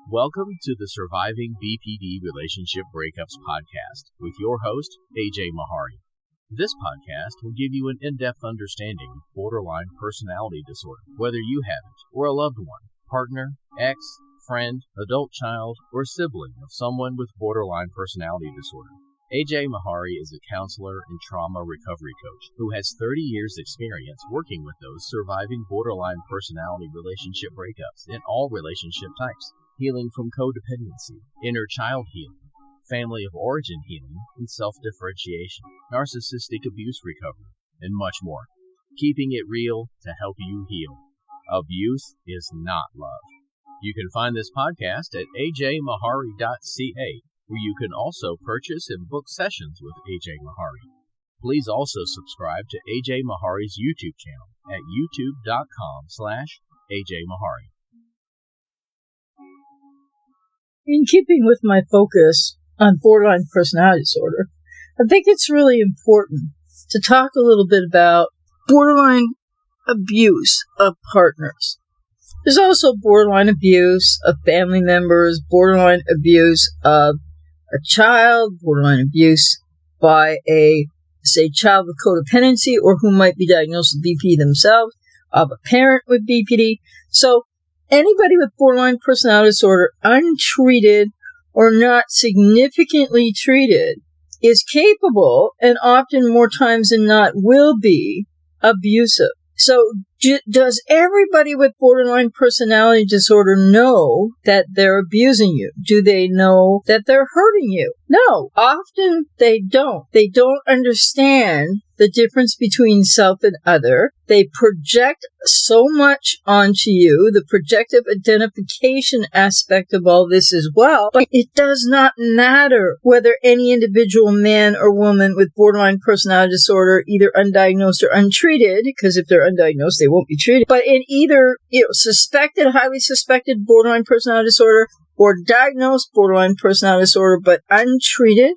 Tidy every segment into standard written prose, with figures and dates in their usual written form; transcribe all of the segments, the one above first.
Welcome to the Surviving BPD Relationship Breakups podcast with your host, AJ Mahari. This podcast will give you an in-depth understanding of borderline personality disorder, whether you have it or a loved one, partner, ex, friend, adult child, or sibling of someone with borderline personality disorder. AJ Mahari is a counselor and trauma recovery coach who has 30 years experience working with those surviving borderline personality relationship breakups in all relationship types, healing from codependency, inner child healing, family of origin healing, and self-differentiation, narcissistic abuse recovery, and much more. Keeping it real to help you heal. Abuse is not love. You can find this podcast at ajmahari.ca, where you can also purchase and book sessions with AJ Mahari. Please also subscribe to AJ Mahari's YouTube channel at youtube.com/AJMahari. In keeping with my focus on borderline personality disorder, I think it's really important to talk a little bit about borderline abuse of partners. There's also borderline abuse of family members, borderline abuse of a child, borderline abuse by a child with codependency or who might be diagnosed with BPD themselves, of a parent with BPD. So anybody with borderline personality disorder, untreated or not significantly treated, is capable, and often more times than not will be, abusive. So does everybody with borderline personality disorder know that they're abusing you? Do they know that they're hurting you? No, often they don't. They don't understand the difference between self and other. They project so much onto you, the projective identification aspect of all this as well. But it does not matter whether any individual man or woman with borderline personality disorder, either undiagnosed or untreated, because if they're undiagnosed, they won't be treated, but in either suspected, highly suspected borderline personality disorder or diagnosed borderline personality disorder but untreated,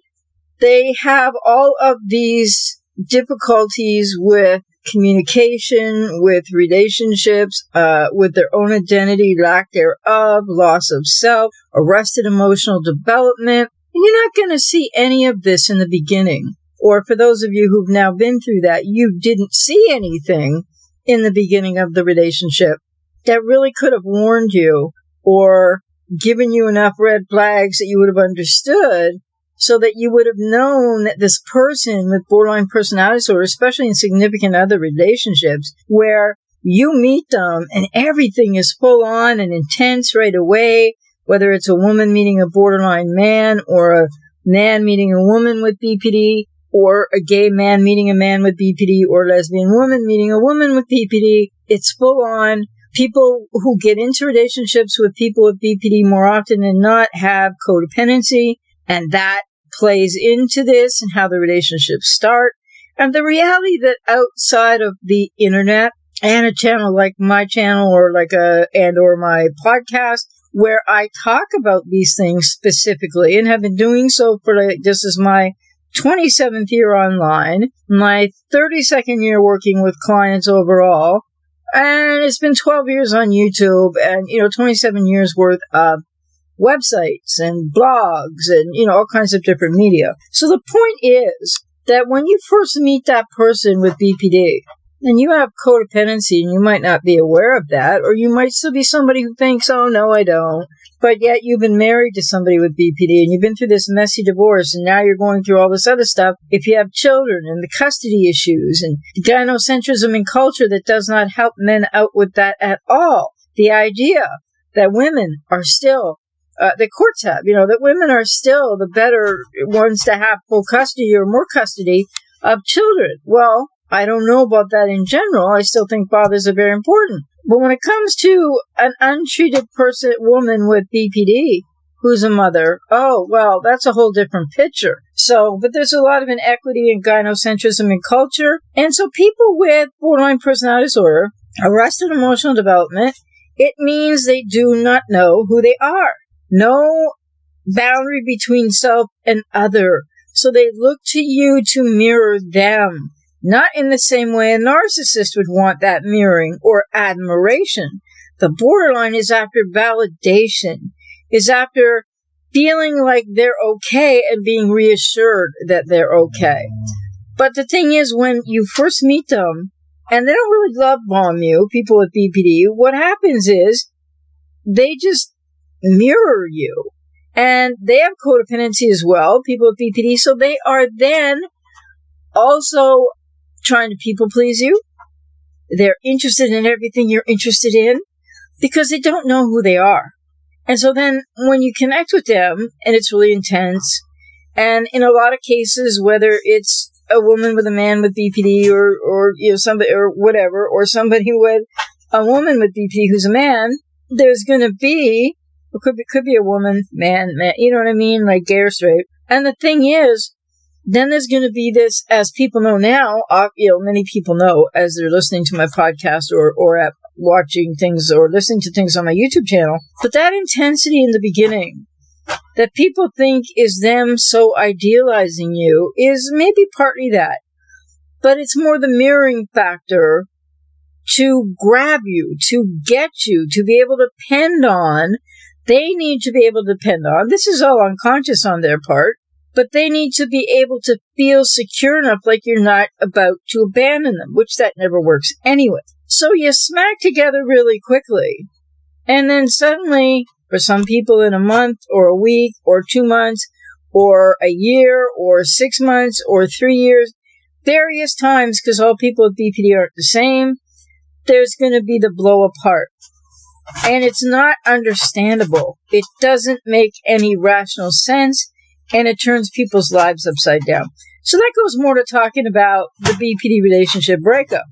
they have all of these difficulties with communication, with relationships, with their own identity, lack thereof, loss of self, arrested emotional development. And you're not going to see any of this in the beginning. Or for those of you who've now been through that, you didn't see anything in the beginning of the relationship that really could have warned you or given you enough red flags that you would have understood, so that you would have known that this person with borderline personality disorder, especially in significant other relationships, where you meet them and everything is full on and intense right away, whether it's a woman meeting a borderline man or a man meeting a woman with BPD, or a gay man meeting a man with BPD, or a lesbian woman meeting a woman with BPD, it's full on. People who get into relationships with people with BPD more often than not have codependency, and that plays into this and how the relationships start. And the reality that outside of the internet and a channel like my channel or or my podcast, where I talk about these things specifically and have been doing so for this is my 27th year online, my 32nd year working with clients overall, and it's been 12 years on YouTube and, 27 years worth of websites and blogs and, all kinds of different media. So the point is that when you first meet that person with BPD, and you have codependency and you might not be aware of that, or you might still be somebody who thinks, oh, no, I don't. But yet you've been married to somebody with BPD and you've been through this messy divorce and now you're going through all this other stuff. If you have children and the custody issues and the gynocentrism in culture that does not help men out with that at all. The idea that women are still, the courts have, that women are still the better ones to have full custody or more custody of children. Well, I don't know about that in general. I still think fathers are very important. But when it comes to an untreated woman with BPD who's a mother, oh, well, that's a whole different picture. But there's a lot of inequity and gynocentrism in culture. And so people with borderline personality disorder, arrested emotional development, it means they do not know who they are. No boundary between self and other. So they look to you to mirror them. Not in the same way a narcissist would want that mirroring or admiration. The borderline is after validation, is after feeling like they're okay and being reassured that they're okay. But the thing is, when you first meet them, and they don't really love bomb you, people with BPD, what happens is they just mirror you. And they have codependency as well, people with BPD, so they are then also trying to people please you. They're interested in everything you're interested in because they don't know who they are. And so then when you connect with them, and it's really intense, and in a lot of cases, whether it's a woman with a man with BPD or somebody or whatever, or somebody with a woman with BPD who's a man, there's going to be, it could be a woman, man, you know what I mean, like gay or straight. And the thing is, then there's going to be this, as people know now, many people know as they're listening to my podcast or at watching things or listening to things on my YouTube channel. But that intensity in the beginning that people think is them so idealizing you is maybe partly that. But it's more the mirroring factor to grab you, to get you, to be able to depend on. They need to be able to depend on. This is all unconscious on their part. But they need to be able to feel secure enough like you're not about to abandon them, which that never works anyway. So you smack together really quickly. And then suddenly, for some people in a month or a week or 2 months or a year or 6 months or 3 years, various times, because all people with BPD aren't the same, there's going to be the blow apart. And it's not understandable. It doesn't make any rational sense. And it turns people's lives upside down. So that goes more to talking about the BPD relationship breakup.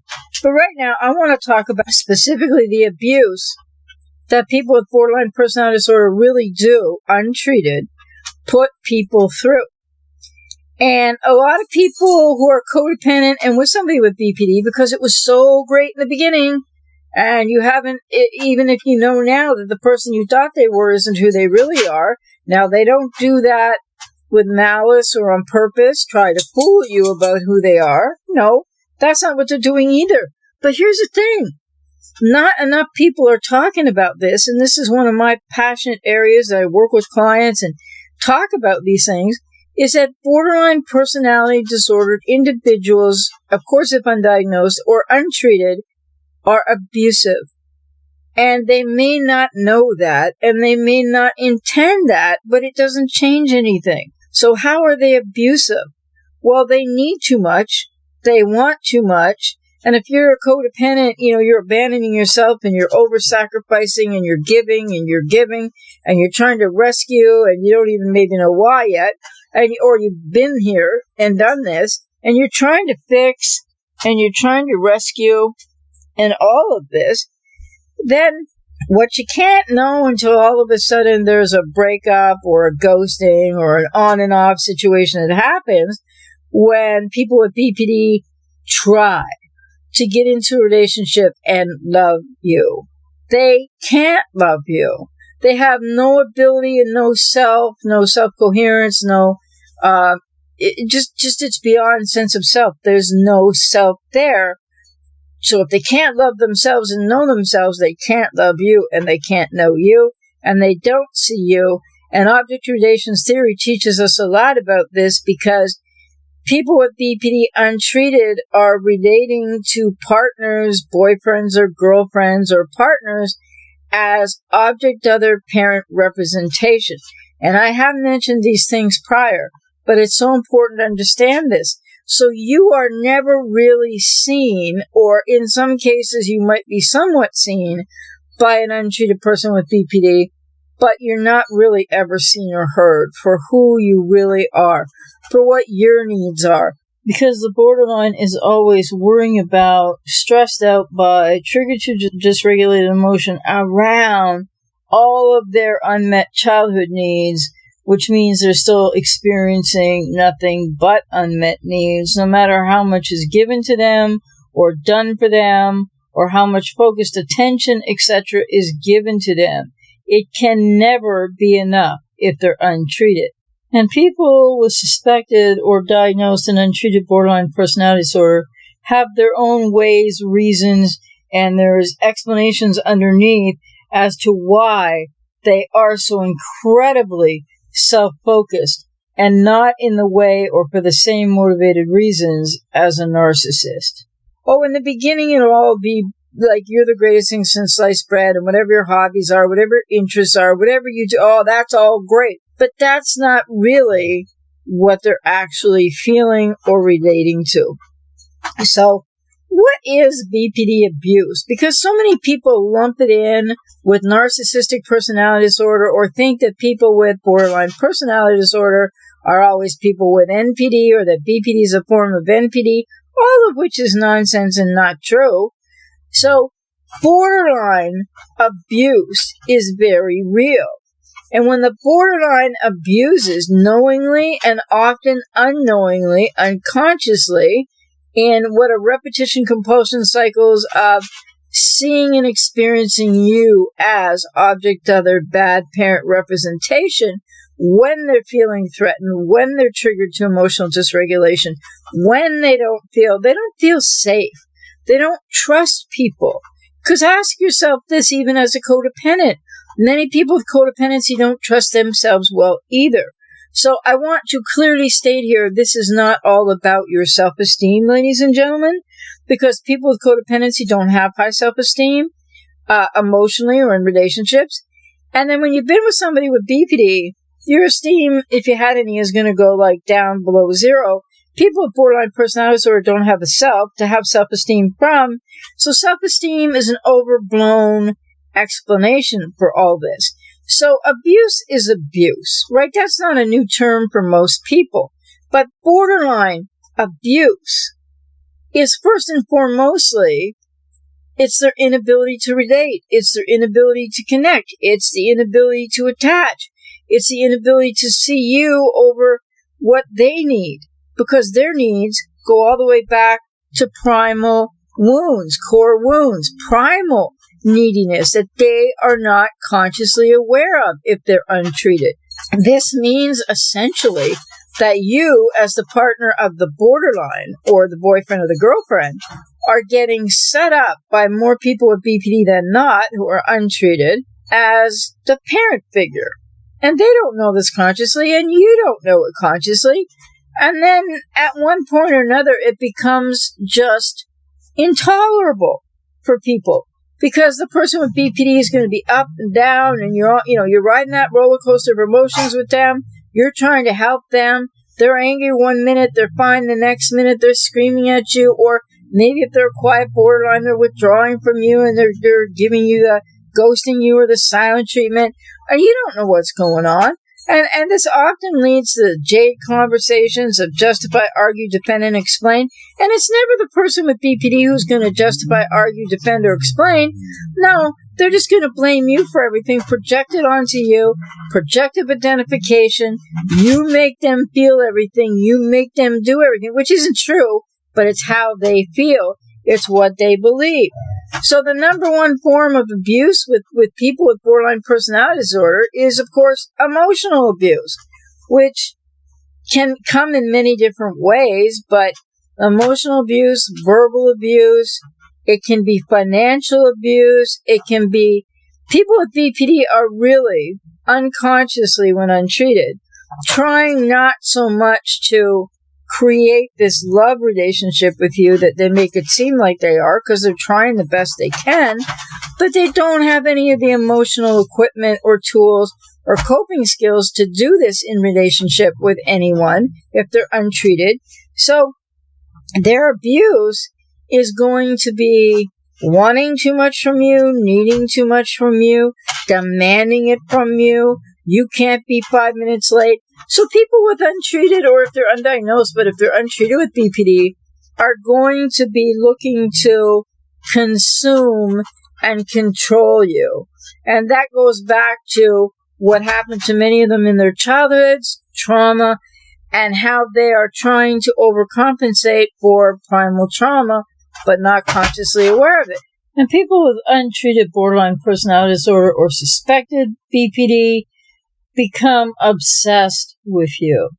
But right now, I want to talk about specifically the abuse that people with borderline personality disorder really do, untreated, put people through. And a lot of people who are codependent and with somebody with BPD, because it was so great in the beginning, and you haven't, even if you know now that the person you thought they were isn't who they really are, now they don't do that with malice or on purpose, try to fool you about who they are. No, that's not what they're doing either. But here's the thing. Not enough people are talking about this, and this is one of my passionate areas that I work with clients and talk about these things, is that borderline personality disordered individuals, of course if undiagnosed or untreated, are abusive. And they may not know that, and they may not intend that, but it doesn't change anything. So how are they abusive? Well, they need too much, they want too much, and if you're a codependent, you're abandoning yourself and you're over-sacrificing and you're giving and you're trying to rescue and you don't even maybe know why yet, or you've been here and done this, and you're trying to fix and you're trying to rescue and all of this, then what you can't know until all of a sudden there's a breakup or a ghosting or an on and off situation that happens when people with BPD try to get into a relationship and love you. They can't love you. They have no ability and no self-coherence, it's beyond sense of self. There's no self there. So if they can't love themselves and know themselves, they can't love you and they can't know you and they don't see you. And object relations theory teaches us a lot about this because people with BPD untreated are relating to partners, boyfriends or girlfriends or partners as object other parent representation. And I have mentioned these things prior, but it's so important to understand this. So you are never really seen, or in some cases you might be somewhat seen by an untreated person with BPD, but you're not really ever seen or heard for who you really are, for what your needs are. Because the borderline is always worrying about, stressed out by, triggered to dysregulated emotion around all of their unmet childhood needs, which means they're still experiencing nothing but unmet needs, no matter how much is given to them or done for them or how much focused attention, etc. is given to them. It can never be enough if they're untreated. And people with suspected or diagnosed and untreated borderline personality disorder have their own ways, reasons, and there's explanations underneath as to why they are so incredibly self-focused and not in the way or for the same motivated reasons as a narcissist. Oh, in the beginning it'll all be like you're the greatest thing since sliced bread, and whatever your hobbies are, whatever your interests are, whatever you do, oh, that's all great. But that's not really what they're actually feeling or relating to. So, what is BPD abuse? Because so many people lump it in with narcissistic personality disorder or think that people with borderline personality disorder are always people with NPD or that BPD is a form of NPD, all of which is nonsense and not true. So, borderline abuse is very real. And when the borderline abuses knowingly and often unknowingly, unconsciously, in what are repetition compulsion cycles of seeing and experiencing you as object of their bad parent representation, when they're feeling threatened, when they're triggered to emotional dysregulation, when they don't feel safe. They don't trust people. Because ask yourself this, even as a codependent. Many people with codependency don't trust themselves well either. So I want to clearly state here, this is not all about your self-esteem, ladies and gentlemen, because people with codependency don't have high self-esteem, emotionally or in relationships. And then when you've been with somebody with BPD, your esteem, if you had any, is going to go like down below zero. People with borderline personality disorder don't have a self to have self-esteem from. So self-esteem is an overblown explanation for all this. So abuse is abuse, right? That's not a new term for most people. But borderline abuse is first and foremostly, it's their inability to relate. It's their inability to connect. It's the inability to attach. It's the inability to see you over what they need, because their needs go all the way back to primal wounds, core wounds, primal neediness that they are not consciously aware of if they're untreated. This means essentially that you, as the partner of the borderline or the boyfriend or the girlfriend, are getting set up by more people with BPD than not who are untreated as the parent figure. And they don't know this consciously, and you don't know it consciously. And then at one point or another, it becomes just intolerable for people, because the person with BPD is going to be up and down, and you're riding that roller coaster of emotions with them. You're trying to help them. They're angry one minute, they're fine the next minute, they're screaming at you, or maybe if they're a quiet borderline, they're withdrawing from you and they're giving you the ghosting you or the silent treatment, and you don't know what's going on. And this often leads to jade conversations of justify, argue, defend, and explain. And it's never the person with BPD who's going to justify, argue, defend, or explain. No, they're just going to blame you for everything, project it onto you, projective identification. You make them feel everything. You make them do everything, which isn't true, but it's how they feel. It's what they believe. So the number one form of abuse with people with borderline personality disorder is, of course, emotional abuse, which can come in many different ways, but emotional abuse, verbal abuse, it can be financial abuse, it can be, people with BPD are really unconsciously, when untreated, trying not so much to create this love relationship with you that they make it seem like they are, because they're trying the best they can, but they don't have any of the emotional equipment or tools or coping skills to do this in relationship with anyone if they're untreated. So their abuse is going to be wanting too much from you, needing too much from you, demanding it from you. You can't be 5 minutes late. So people with untreated, or if they're undiagnosed, but if they're untreated with BPD, are going to be looking to consume and control you. And that goes back to what happened to many of them in their childhoods, trauma, and how they are trying to overcompensate for primal trauma, but not consciously aware of it. And people with untreated borderline personality disorder or suspected BPD become obsessed with you.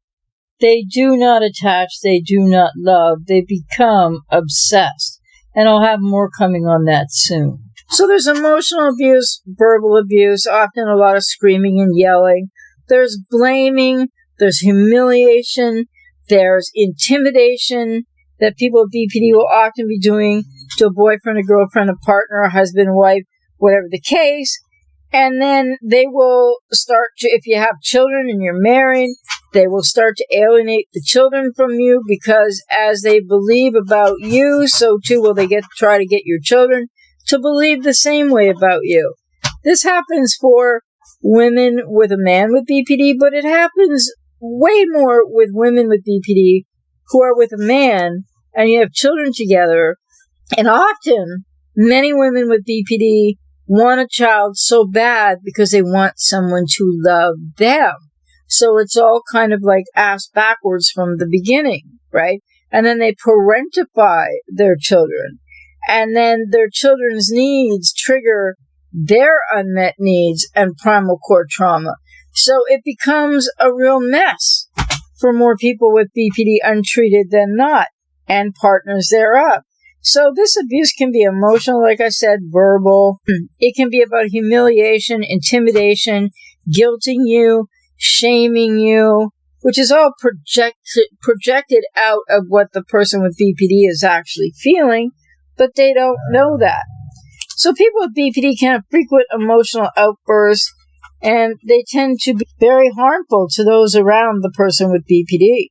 They do not attach, they do not love, they become obsessed. And I'll have more coming on that soon. So there's emotional abuse, verbal abuse, often a lot of screaming and yelling. There's blaming, there's humiliation, there's intimidation that people with BPD will often be doing to a boyfriend, a girlfriend, a partner, a husband, a wife, whatever the case. And then they will start to, if you have children and you're married, they will start to alienate the children from you because as they believe about you, so too will they try to get your children to believe the same way about you. This happens for women with a man with BPD, but it happens way more with women with BPD who are with a man and you have children together. And often, many women with BPD want a child so bad because they want someone to love them. So it's all kind of like ass backwards from the beginning, right? And then they parentify their children. And then their children's needs trigger their unmet needs and primal core trauma. So it becomes a real mess for more people with BPD untreated than not, and partners thereof. So this abuse can be emotional, like I said, verbal. It can be about humiliation, intimidation, guilting you, shaming you, which is all projected out of what the person with BPD is actually feeling, but they don't know that. So people with BPD can have frequent emotional outbursts, and they tend to be very harmful to those around the person with BPD.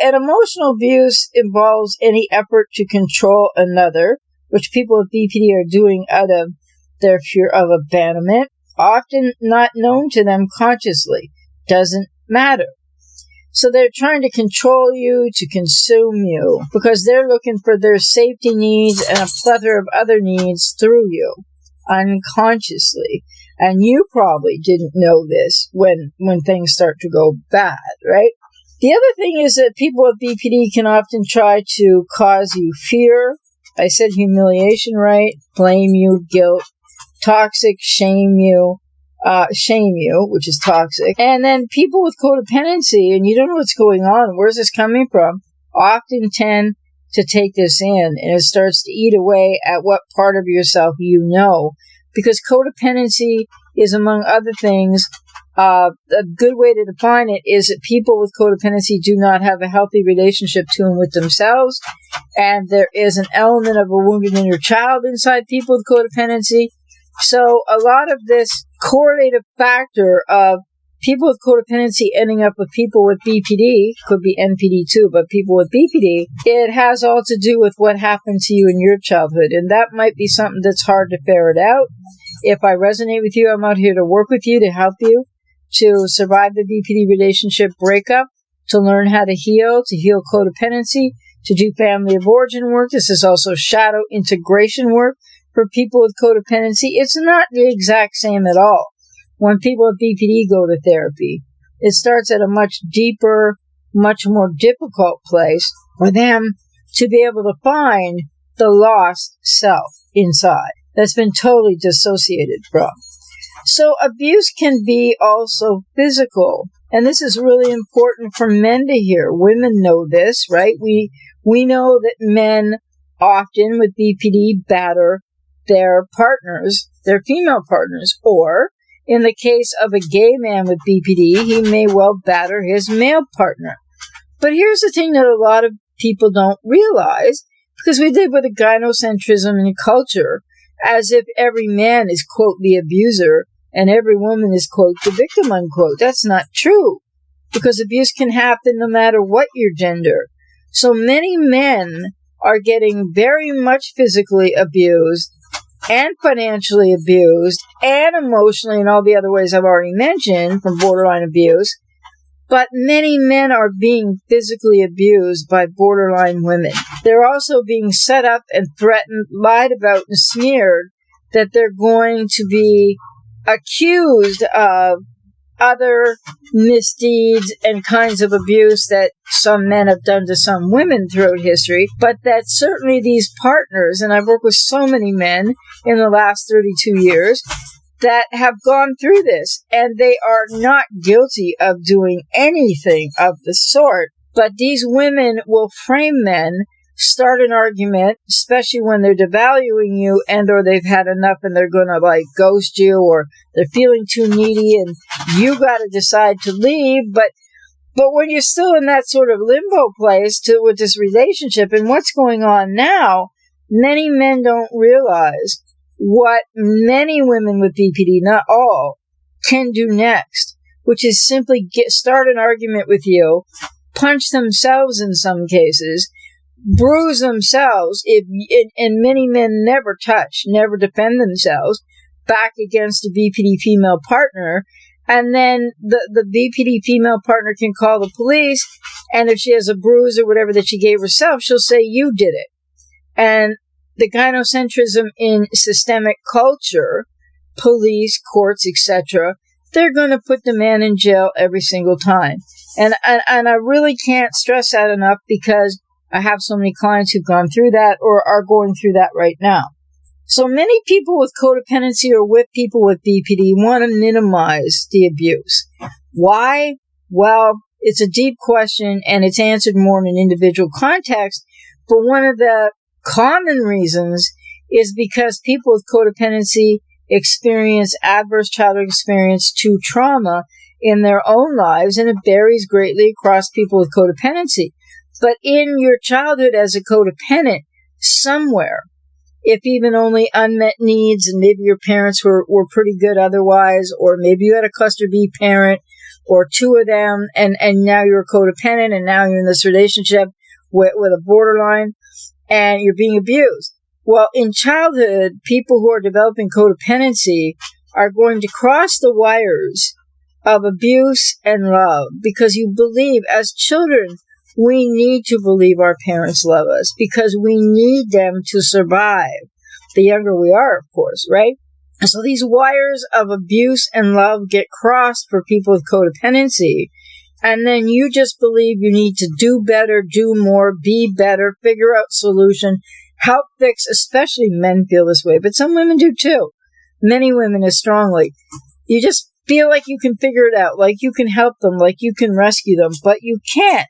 And emotional abuse involves any effort to control another, which people with BPD are doing out of their fear of abandonment, often not known to them consciously. Doesn't matter. So they're trying to control you, to consume you, because they're looking for their safety needs and a plethora of other needs through you, unconsciously. And you probably didn't know this when things start to go bad, right? The other thing is that people with BPD can often try to cause you fear. I said humiliation, right? Blame you, guilt, toxic, shame you, which is toxic. And then people with codependency, and you don't know what's going on, where's this coming from, often tend to take this in, and it starts to eat away at what part of yourself you know. Because codependency is, among other things, a good way to define it is that people with codependency do not have a healthy relationship to and with themselves, and there is an element of a wounded inner child inside people with codependency. So a lot of this correlative factor of people with codependency ending up with people with BPD, could be NPD too, but people with BPD, it has all to do with what happened to you in your childhood. And that might be something that's hard to ferret out. If I resonate with you, I'm out here to work with you, to help you, to survive the BPD relationship breakup, to learn how to heal codependency, to do family of origin work. This is also shadow integration work for people with codependency. It's not the exact same at all. When people with BPD go to therapy, it starts at a much deeper, much more difficult place for them to be able to find the lost self inside that's been totally dissociated from. So abuse can be also physical. And this is really important for men to hear. Women know this, right? We know that men often with BPD batter their partners, their female partners, or in the case of a gay man with BPD, he may well batter his male partner. But here's the thing that a lot of people don't realize, because we live with a gynocentrism in culture, as if every man is, quote, the abuser, and every woman is, quote, the victim, unquote. That's not true, because abuse can happen no matter what your gender. So many men are getting very much physically abused, and financially abused, and emotionally, and all the other ways I've already mentioned from borderline abuse. But many men are being physically abused by borderline women. They're also being set up and threatened, lied about, and smeared that they're going to be accused of other misdeeds and kinds of abuse that some men have done to some women throughout history, but that certainly these partners, and I've worked with so many men in the last 32 years, that have gone through this, and they are not guilty of doing anything of the sort. But these women will frame men, start an argument, especially when they're devaluing you and or they've had enough and they're going to like ghost you, or they're feeling too needy and you got to decide to leave. But when you're still in that sort of limbo place with this relationship and what's going on now, many men don't realize what many women with BPD, not all, can do next, which is simply start an argument with you, punch themselves in some cases, bruise themselves, and many men never defend themselves back against a BPD female partner, and then the BPD female partner can call the police, and if she has a bruise or whatever that she gave herself, she'll say, you did it. And the gynocentrism in systemic culture, police, courts, etc., they're going to put the man in jail every single time. And I really can't stress that enough, because I have so many clients who've gone through that or are going through that right now. So many people with codependency or with people with BPD want to minimize the abuse. Why? Well, it's a deep question, and it's answered more in an individual context. But one of the common reasons is because people with codependency experience adverse childhood experience to trauma in their own lives, and it varies greatly across people with codependency. But in your childhood as a codependent, somewhere, if even only unmet needs, and maybe your parents were pretty good otherwise, or maybe you had a cluster B parent or two of them, and now you're a codependent, and now you're in this relationship with a borderline, and you're being abused. Well, in childhood, people who are developing codependency are going to cross the wires of abuse and love, because you believe, as children, we need to believe our parents love us because we need them to survive. The younger we are, of course, right? So these wires of abuse and love get crossed for people with codependency. And then you just believe you need to do better, do more, be better, figure out solution, help fix, especially men feel this way, but some women do too. Many women as strongly. You just feel like you can figure it out, like you can help them, like you can rescue them, but you can't.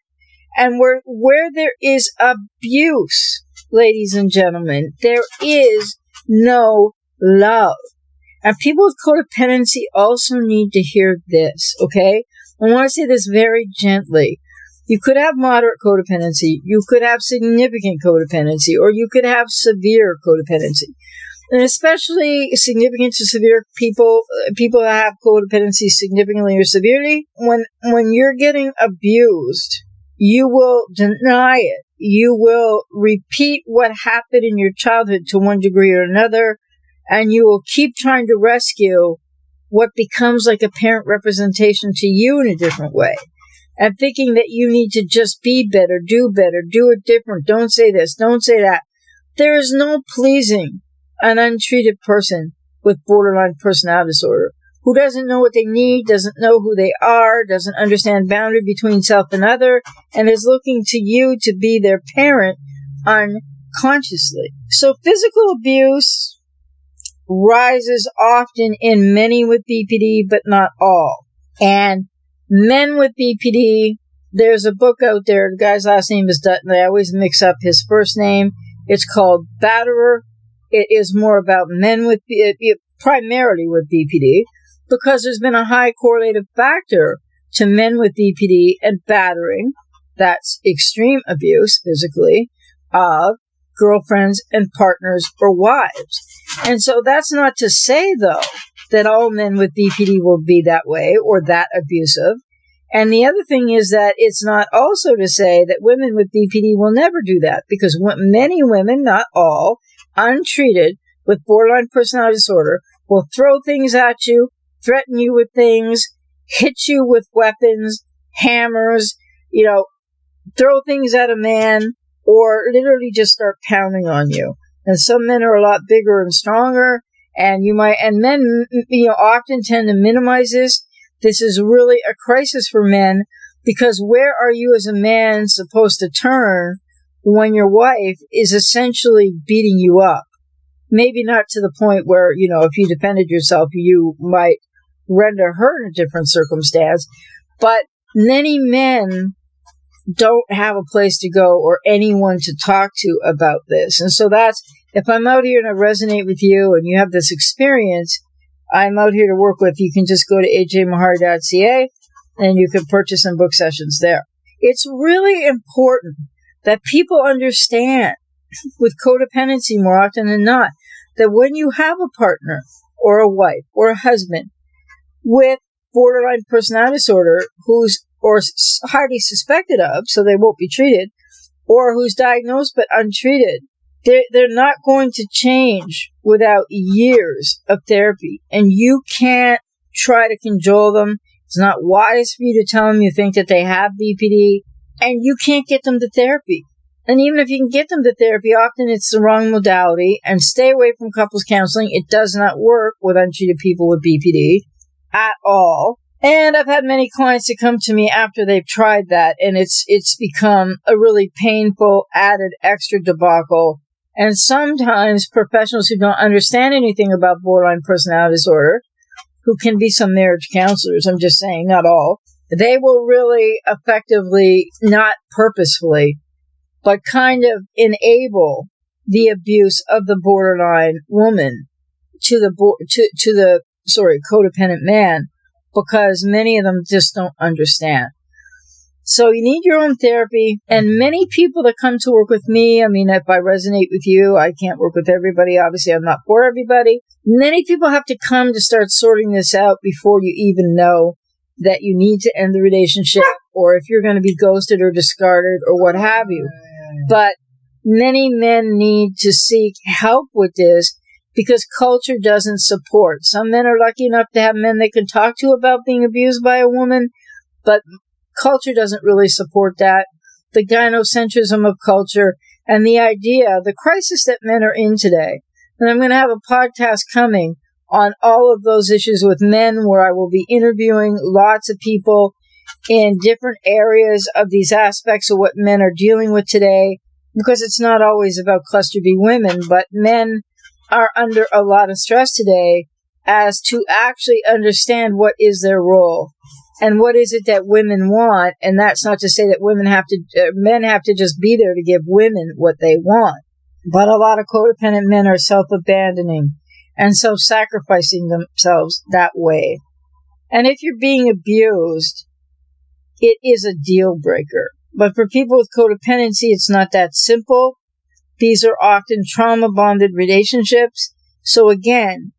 And where there is abuse, ladies and gentlemen, there is no love. And people with codependency also need to hear this, okay? I want to say this very gently. You could have moderate codependency, you could have significant codependency, or you could have severe codependency. And especially significant to severe people that have codependency significantly or severely, when you're getting abused, you will deny it. You will repeat what happened in your childhood to one degree or another, and you will keep trying to rescue what becomes like a parent representation to you in a different way, and thinking that you need to just be better, do it different, don't say this, don't say that. There is no pleasing an untreated person with borderline personality disorder who doesn't know what they need, doesn't know who they are, doesn't understand boundary between self and other, and is looking to you to be their parent unconsciously. So physical abuse rises often in many with BPD, but not all. And men with BPD, there's a book out there, the guy's last name is Dutton, I always mix up his first name. It's called Batterer. It is more about men with, primarily with BPD, because there's been a high correlative factor to men with BPD and battering, that's extreme abuse physically, of girlfriends and partners or wives. And so that's not to say, though, that all men with BPD will be that way or that abusive. And the other thing is that it's not also to say that women with BPD will never do that, because many women, not all, untreated with borderline personality disorder will throw things at you, threaten you with things, hit you with weapons, hammers, throw things at a man, or literally just start pounding on you. And some men are a lot bigger and stronger, and men, often tend to minimize this. This is really a crisis for men, because where are you as a man supposed to turn when your wife is essentially beating you up? Maybe not to the point where, if you defended yourself, you might render her in a different circumstance. But many men don't have a place to go or anyone to talk to about this. And so if I'm out here and I resonate with you and you have this experience, I'm out here to work with, you can just go to ajmahari.ca and you can purchase and book sessions there. It's really important that people understand with codependency more often than not, that when you have a partner or a wife or a husband with borderline personality disorder or highly suspected of, so they won't be treated, or who's diagnosed but untreated, they're not going to change without years of therapy. And you can't try to cajole them. It's not wise for you to tell them you think that they have BPD, and you can't get them to therapy. And even if you can get them to therapy, often it's the wrong modality, and stay away from couples counseling. It does not work with untreated people with BPD at all. And I've had many clients that come to me after they've tried that, and it's become a really painful, added extra debacle. And sometimes professionals who don't understand anything about borderline personality disorder, who can be some marriage counselors, I'm just saying, not all, they will really effectively, not purposefully, but kind of enable the abuse of the borderline woman to the codependent man, because many of them just don't understand. So you need your own therapy, and many people that come to work with me, I mean, if I resonate with you, I can't work with everybody. Obviously, I'm not for everybody. Many people have to come to start sorting this out before you even know that you need to end the relationship, or if you're going to be ghosted or discarded or what have you. But many men need to seek help with this because culture doesn't support. Some men are lucky enough to have men they can talk to about being abused by a woman, but culture doesn't really support that. The gynocentrism of culture and the idea, the crisis that men are in today. And I'm going to have a podcast coming on all of those issues with men, where I will be interviewing lots of people in different areas of these aspects of what men are dealing with today, because it's not always about cluster B women, but men are under a lot of stress today as to actually understand what is their role and what is it that women want. And that's not to say that men have to just be there to give women what they want. But a lot of codependent men are self-abandoning and self-sacrificing themselves that way. And if you're being abused, it is a deal breaker. But for people with codependency, it's not that simple. These are often trauma-bonded relationships. So again,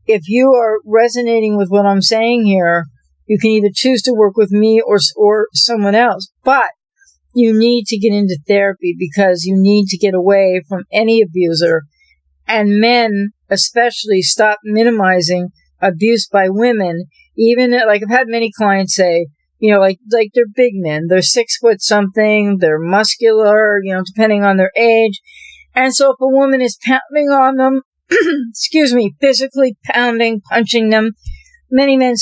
if you are resonating with what I'm saying here, you can either choose to work with me or someone else. But you need to get into therapy, because you need to get away from any abuser. And men especially stop minimizing abuse by women. Even like I've had many clients say, like they're big men. They're 6 foot something. They're muscular, depending on their age. And so if a woman is pounding on them, physically pounding, punching them, many men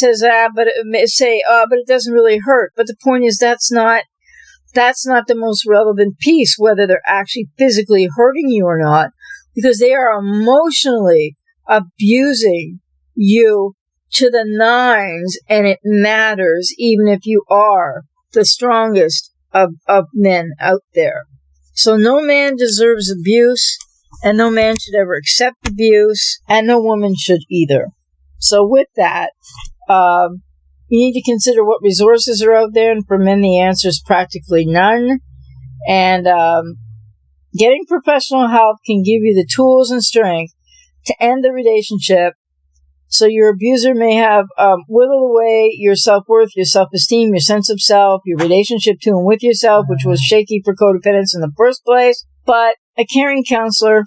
but it doesn't really hurt. But the point is that's not the most relevant piece, whether they're actually physically hurting you or not, because they are emotionally abusing you to the nines, and it matters even if you are the strongest of men out there. So no man deserves abuse, and no man should ever accept abuse, and no woman should either. So with that, you need to consider what resources are out there, and for men the answer is practically none. And getting professional help can give you the tools and strength to end the relationship, so your abuser may have whittled away your self-worth, your self-esteem, your sense of self, your relationship to and with yourself, which was shaky for codependence in the first place. But a caring counselor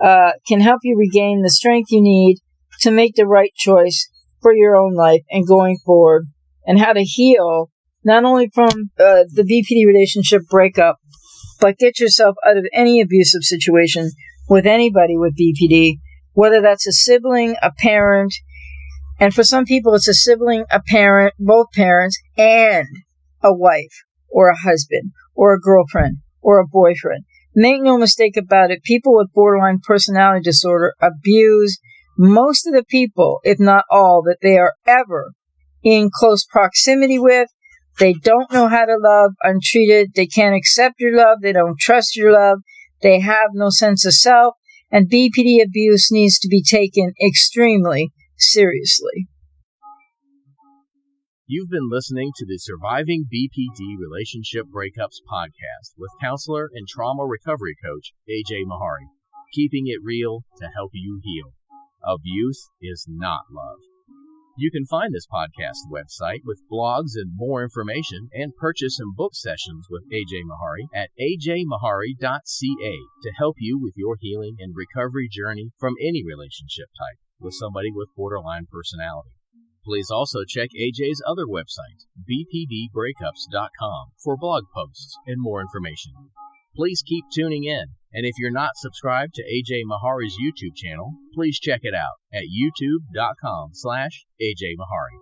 can help you regain the strength you need to make the right choice for your own life and going forward, and how to heal not only from the BPD relationship breakup, but get yourself out of any abusive situation with anybody with BPD, whether that's a sibling, a parent, and for some people it's a sibling, a parent, both parents, and a wife or a husband or a girlfriend or a boyfriend. Make no mistake about it, people with borderline personality disorder abuse most of the people, if not all, that they are ever in close proximity with. They don't know how to love untreated. They can't accept your love. They don't trust your love. They have no sense of self. And BPD abuse needs to be taken extremely seriously. You've been listening to the Surviving BPD Relationship Breakups podcast with counselor and trauma recovery coach, AJ Mahari, keeping it real to help you heal. Abuse is not love. You can find this podcast website with blogs and more information and purchase some book sessions with AJ Mahari at ajmahari.ca to help you with your healing and recovery journey from any relationship type with somebody with borderline personality. Please also check AJ's other website, bpdbreakups.com, for blog posts and more information. Please keep tuning in, and if you're not subscribed to AJ Mahari's YouTube channel, please check it out at youtube.com/AJ Mahari.